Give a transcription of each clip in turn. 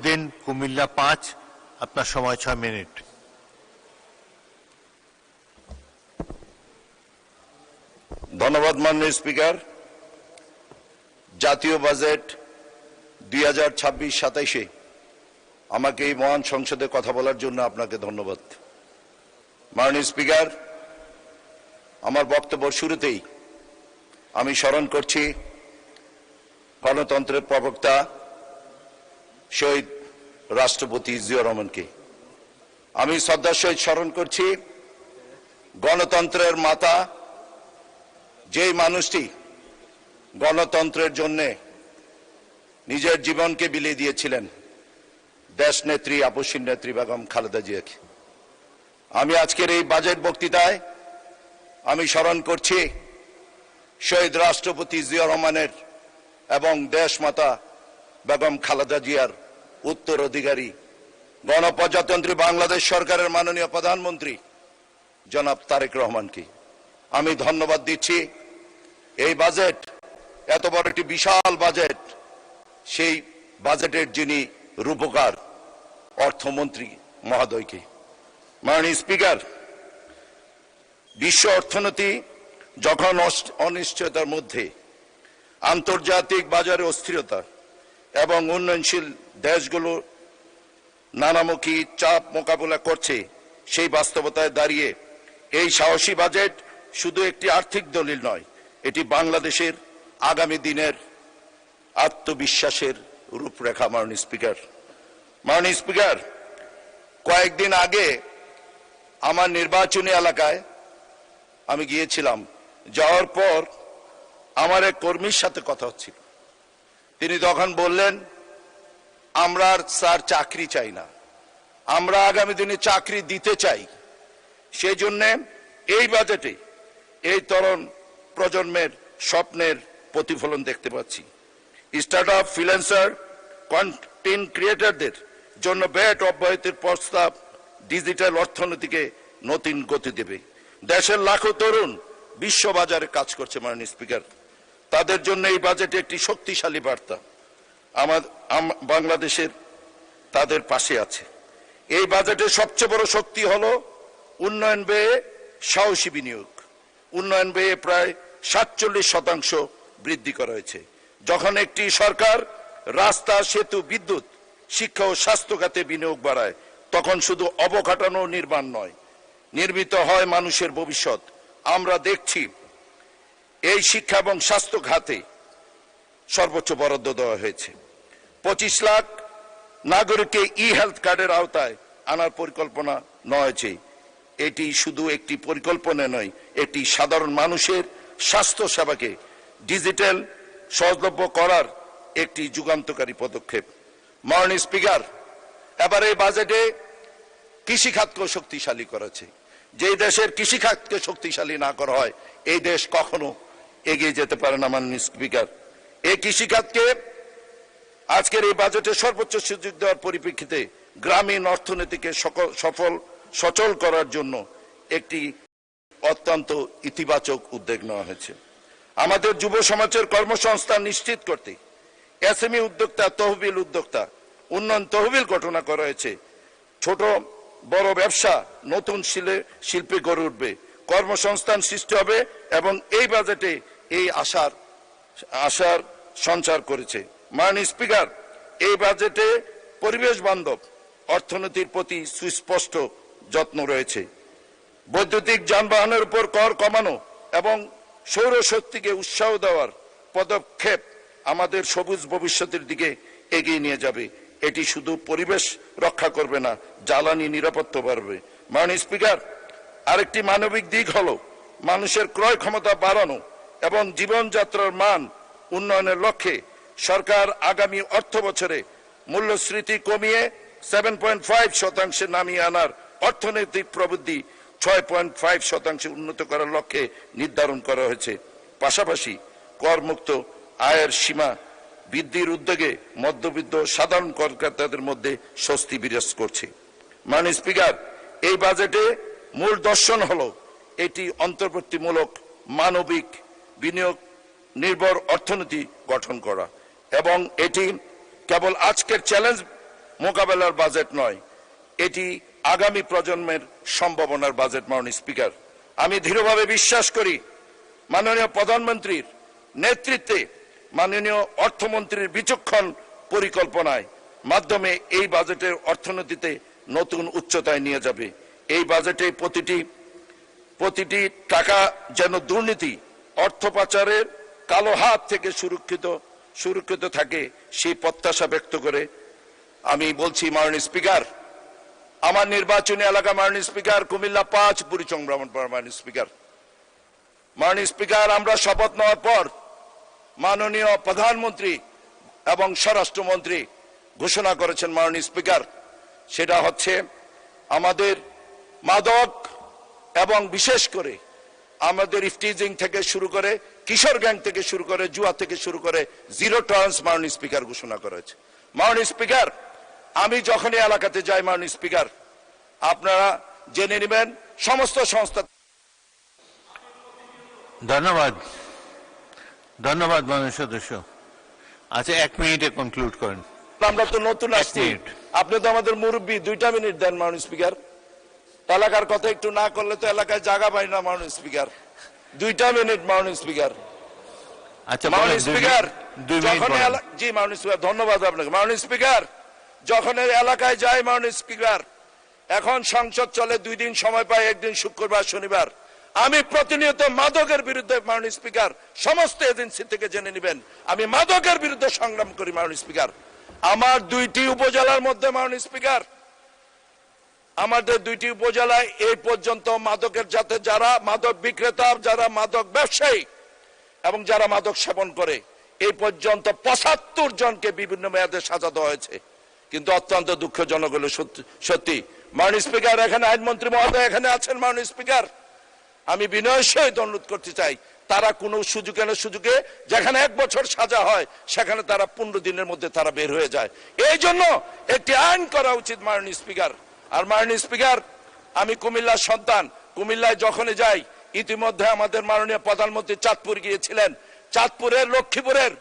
উদ্দিন, কুমিল্লা 5। আপনার সময় 6 মিনিট। ধন্যবাদ মাননীয় স্পিকার। জাতীয় বাজেট 2026-27-এ আমাকে এই মহান সংসদে কথা বলার জন্য আপনাকে ধন্যবাদ। মাননীয় স্পিকার, আমার বক্তব্য শুরুতেই আমি স্মরণ করছি গণতন্ত্রের প্রবক্তা শহীদ রাষ্ট্রপতি জিয়াউর রহমানকে। আমি শ্রদ্ধার সহিত স্মরণ করছি গণতন্ত্রের মাতা, যেই মানুষটি গণতন্ত্রের জন্য নিজের জীবনকে বিলিয়ে দিয়েছিলেন, দেশ নেত্রী আপসীন নেত্রী বেগম খালেদা জিয়াকে। আমি আজকের এই বাজেট বক্তৃতায় আমি স্মরণ করছি শহীদ রাষ্ট্রপতি জিয়াউর রহমানের এবং দেশমাতা বেগম খালেদা জিয়ার উত্তরাধিকারী গণপ্রজাতন্ত্রী বাংলাদেশ সরকারের মাননীয় প্রধানমন্ত্রী জনাব তারেক রহমানকে আমি ধন্যবাদ দিচ্ছি। এই বাজেট এত বড় একটি বিশাল বাজেট, সেই বাজেটের যিনি রূপকার অর্থমন্ত্রী মহোদয়কে। মাননীয় স্পিকার, বিশ্ব অর্থনীতি যখন অনিশ্চয়তার মধ্যে, আন্তর্জাতিক বাজারে অস্থিরতা এবং উন্নয়নশীল দেশগুলো নানামুখী চাপ মোকাবেলা করছে, সেই বাস্তবতায় দাঁড়িয়ে এই সাহসী বাজেট শুধু একটি আর্থিক দলিল নয়, এটি বাংলাদেশের আগামী দিনের আত্মবিশ্বাসের রূপরেখা। মাননীয় স্পিকার, কয়েকদিন আগে আমার নির্বাচনী এলাকায় আমি গিয়েছিলাম। যাওয়ার পর আমার এক কর্মীর সাথে কথা হচ্ছিল। তিনি তখন বললেন, আমরা আর স্যার চাকরি চাই না, আমরা আগামী দিনে চাকরি দিতে চাই। সেই জন্য এই বাজেটে এই তরুণ প্রজন্মের স্বপ্নের প্রতিফলন দেখতে পাচ্ছি। স্টার্টআপ, ফ্রিল্যান্সার, কন্টেন্ট ক্রিয়েটরদের জন্য ভ্যাট অব্যাহতির প্রস্তাব ডিজিটাল অর্থনীতিকে নতুন গতি দেবে। দেশের লাখো তরুণ বিশ্ববাজারে কাজ করছে। মাননীয় স্পিকার, তাদের জন্য এই বাজেটে একটি শক্তিশালী বার্তা বাংলাদেশের তাদের পাশে আছে। এই বাজেটের সবচেয়ে বড় শক্তি হলো উন্নয়ন ব্যয়ে সাহসী বিনিয়োগ। উন্নয়ন ব্যয়ে প্রায় 47% বৃদ্ধি করা হয়েছে। যখন একটি সরকার রাস্তা, সেতু, বিদ্যুৎ, শিক্ষা ও স্বাস্থ্য খাতে বিনিয়োগ বাড়ায়, তখন শুধু অবকাঠামো নির্মাণ নয়, নির্মিত হয় মানুষের ভবিষ্যৎ। আমরা দেখছি এই শিক্ষা এবং স্বাস্থ্য খাতে সর্বোচ্চ বরাদ্দ দেওয়া হয়েছে। 25 লাখ নাগরিককে হেলথ কার্ডের আওতায় আনার পরিকল্পনা নেওয়া হয়েছে। এটি শুধু একটি পরিকল্পনা নয়, এটি সাধারণ মানুষের স্বাস্থ্য সেবাকে ডিজিটাল সহজলভ্য করার একটি যুগান্তকারী পদক্ষেপ। মাননীয় স্পিকার, এবার এই বাজেটে কৃষি খাতকে শক্তিশালী করেছে। যে দেশের কৃষি খাতকে শক্তিশালী না করা হয়, এই দেশ কখনো এগিয়ে যেতে পারে না। মাননীয় স্পিকার, এই কৃষি খাতকে আজকের এই বাজেটে সর্বোচ্চ সুযোগ দেওয়ার পরিপ্রেক্ষিতে গ্রামীণ অর্থনীতিকে সচল করার জন্য একটি অত্যন্ত ইতিবাচক উদ্যোগ নেওয়া হয়েছে। আমাদের যুব সমাজের কর্মসংস্থান নিশ্চিত করতে এসএমই উদ্যোক্তা, তহবিল উদ্যোক্তা উন্নয়ন তহবিল গঠন করা হয়েছে। ছোট বড় ব্যবসা নতুন শিল্পে গড়ে উঠবে, কর্মসংস্থান সৃষ্টি হবে এবং এই বাজেটে এই আশার সঞ্চার করেছে। মাননীয় স্পিকার, এই বাজেটে পরিবেশ বান্ধব অর্থনীতির প্রতি সুস্পষ্ট যত্ন রয়েছে। বৈদ্যুতিক যানবাহনের উপর কর কমানো এবং সৌরশক্তিকে উৎসাহ দেওয়ার পদক্ষেপ আমাদের সবুজ ভবিষ্যতের দিকে এগিয়ে নিয়ে যাবে। এটি শুধু পরিবেশ রক্ষা করবে না, জ্বালানি নিরাপত্তা বাড়বে। মাননীয় স্পিকার, আরেকটি মানবিক দিক হলো মানুষের ক্রয় ক্ষমতা বাড়ানো এবং জীবনযাত্রার মান উন্নয়নের লক্ষ্যে সরকার আগামী অর্থ বছরে মূল্যস্ফীতি কমিয়ে 7.5% নামিয়ে আনার অর্থনৈতিক প্রবৃদ্ধি 6.5% উন্নত করার লক্ষ্যে নির্ধারণ করা হয়েছে। পাশাপাশি করমুক্ত আয়ের সীমা বৃদ্ধির উদ্যোগে মধ্যবিত্ত সাধারণ করদাতাদের মধ্যে স্বস্তি বিরাজ করছে। মাননীয় স্পিকার, এই বাজেটে মূল দর্শন হলো এটি অন্তর্বর্তীমূলক মানবিক বিনিয়োগ নির্ভর অর্থনীতি গঠন করা এবং এটি কেবল আজকের চ্যালেঞ্জ মোকাবেলার বাজেট নয়, এটি আগামী প্রজন্মের সম্ভাবনার বাজেট। মাননীয় স্পিকার, আমি দৃঢ়ভাবে বিশ্বাস করি মাননীয় প্রধানমন্ত্রীর নেতৃত্বে মাননীয় অর্থমন্ত্রীর বিচক্ষণ পরিকল্পনায় মাধ্যমে এই বাজেটের অর্থনীতিতে নতুন উচ্চতায় নিয়ে যাবে। এই বাজেটে প্রতিটি টাকা যেন দুর্নীতি, অর্থ পাচারের কালো হাত থেকে সুরক্ষিত থাকে সেই প্রত্যাশা ব্যক্ত করে আমি বলছি, মাননীয় স্পিকার, আমার নির্বাচনী এলাকা মাননীয় স্পিকার কুমিল্লা 5 বুড়িচং ব্রাহ্মণপাড়া। মাননীয় স্পিকার, আমরা শপথ নেওয়ার পর মাননীয় প্রধানমন্ত্রী এবং স্বরাষ্ট্রমন্ত্রী ঘোষণা করেছেন মাননীয় স্পিকার, সেটা হচ্ছে আমাদের মাদক এবং বিশেষ করে আমাদের ইফটিজিং থেকে শুরু করে কিশোর গ্যাং থেকে শুরু করে জুয়া থেকে শুরু করে জিরো টলারেন্স মাননীয় স্পিকার ঘোষণা করেছে। মাননীয় স্পিকার, আমি যখনই এলাকাতে যাই মাননীয় স্পিকার, আপনারা জেনে নেবেন সমস্ত সংস্থা। ধন্যবাদ, ধন্যবাদ মাননীয় সদস্য। আচ্ছা, 1 মিনিটে কনক্লুড করেন। আমরা তো নতুন আসছি, আপনি তো আমাদের মুরব্বী, 2টা মিনিট দেন মাননীয় স্পিকার। এলাকার কথা একটু না করলে তো এলাকায় জায়গা পাই না মাননীয় স্পিকার। 2টা মিনিট মাননীয় স্পিকার। আচ্ছা মাননীয় স্পিকার, 2 মিনিট যখন বলেন। জি মাননীয় স্পিকার, ধন্যবাদ আপনাকে। মাননীয় স্পিকার, যখন এই এলাকায় যাই মাননীয় স্পিকার, এখন সংসদ চলে 2 দিন সময় পাই, একদিন শুক্রবার শনিবার। আমি প্রতিনিয়ত মাদকের বিরুদ্ধে মাননীয় স্পিকার, সমস্ত এজেন্সি থেকে জেনে নেবেন আমি মাদকের বিরুদ্ধে সংগ্রাম করি মাননীয় স্পিকার। আমার 2টি উপজেলার মধ্যে মাননীয় স্পিকার, আমাদের 2টি উপজেলায় এই পর্যন্ত মাদকের যাতে যারা মাদক বিক্রেতা, যারা মাদক ব্যবসায়ী এবং যারা মাদক সেবন করে, এই পর্যন্ত 75 জনকে বিভিন্ন মেয়াদে সাজা দেওয়া হয়েছে। কিন্তু অত্যন্ত দুঃখজনক হলো সত্যি মাননীয় স্পিকার, এখানে আইনমন্ত্রী মহোদয় এখানে আছেন মাননীয় স্পিকার, আমি বিনয়ের সহিত অনুরোধ করতে চাই, তারা কোনো সুযোগে যেখানে 1 বছর সাজা হয় সেখানে তারা 15 দিনের মধ্যে তারা বের হয়ে যায়। এই জন্য একটি আইন করা উচিত মাননীয় স্পিকার। আর মাননীয় স্পিকার, আমি কুমিল্লার সন্তান, কুমিল্লায় যখনই যাই, ইতিমধ্যে আমাদের মাননীয় প্রধানমন্ত্রী চাঁদপুর গিয়েছিলেন, চাঁদপুরের লক্ষ্মীপুরের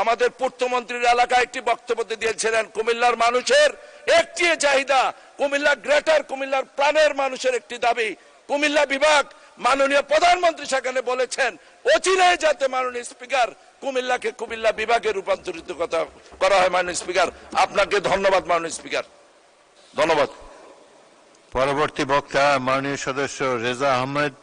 আমাদের পূর্তমন্ত্রীর এলাকায় একটি বক্তব্য দিয়েছিলেন, কুমিল্লার মানুষের একটি চাহিদা, কুমিল্লা গ্রেটার কুমিল্লার প্রাণের মানুষের একটি দাবি, কুমিল্লা বিভাগ। মাননীয় প্রধানমন্ত্রী সেখানে বলেছেন অচিরেই যাতে মাননীয় স্পিকার কুমিল্লাকে কুমিল্লা বিভাগে রূপান্তরিত করা হয়। মাননীয় স্পিকার, আপনাকে ধন্যবাদ মাননীয় স্পিকার, ধন্যবাদ। পরবর্তী বক্তা মাননীয় সদস্য রেজা আহমেদ।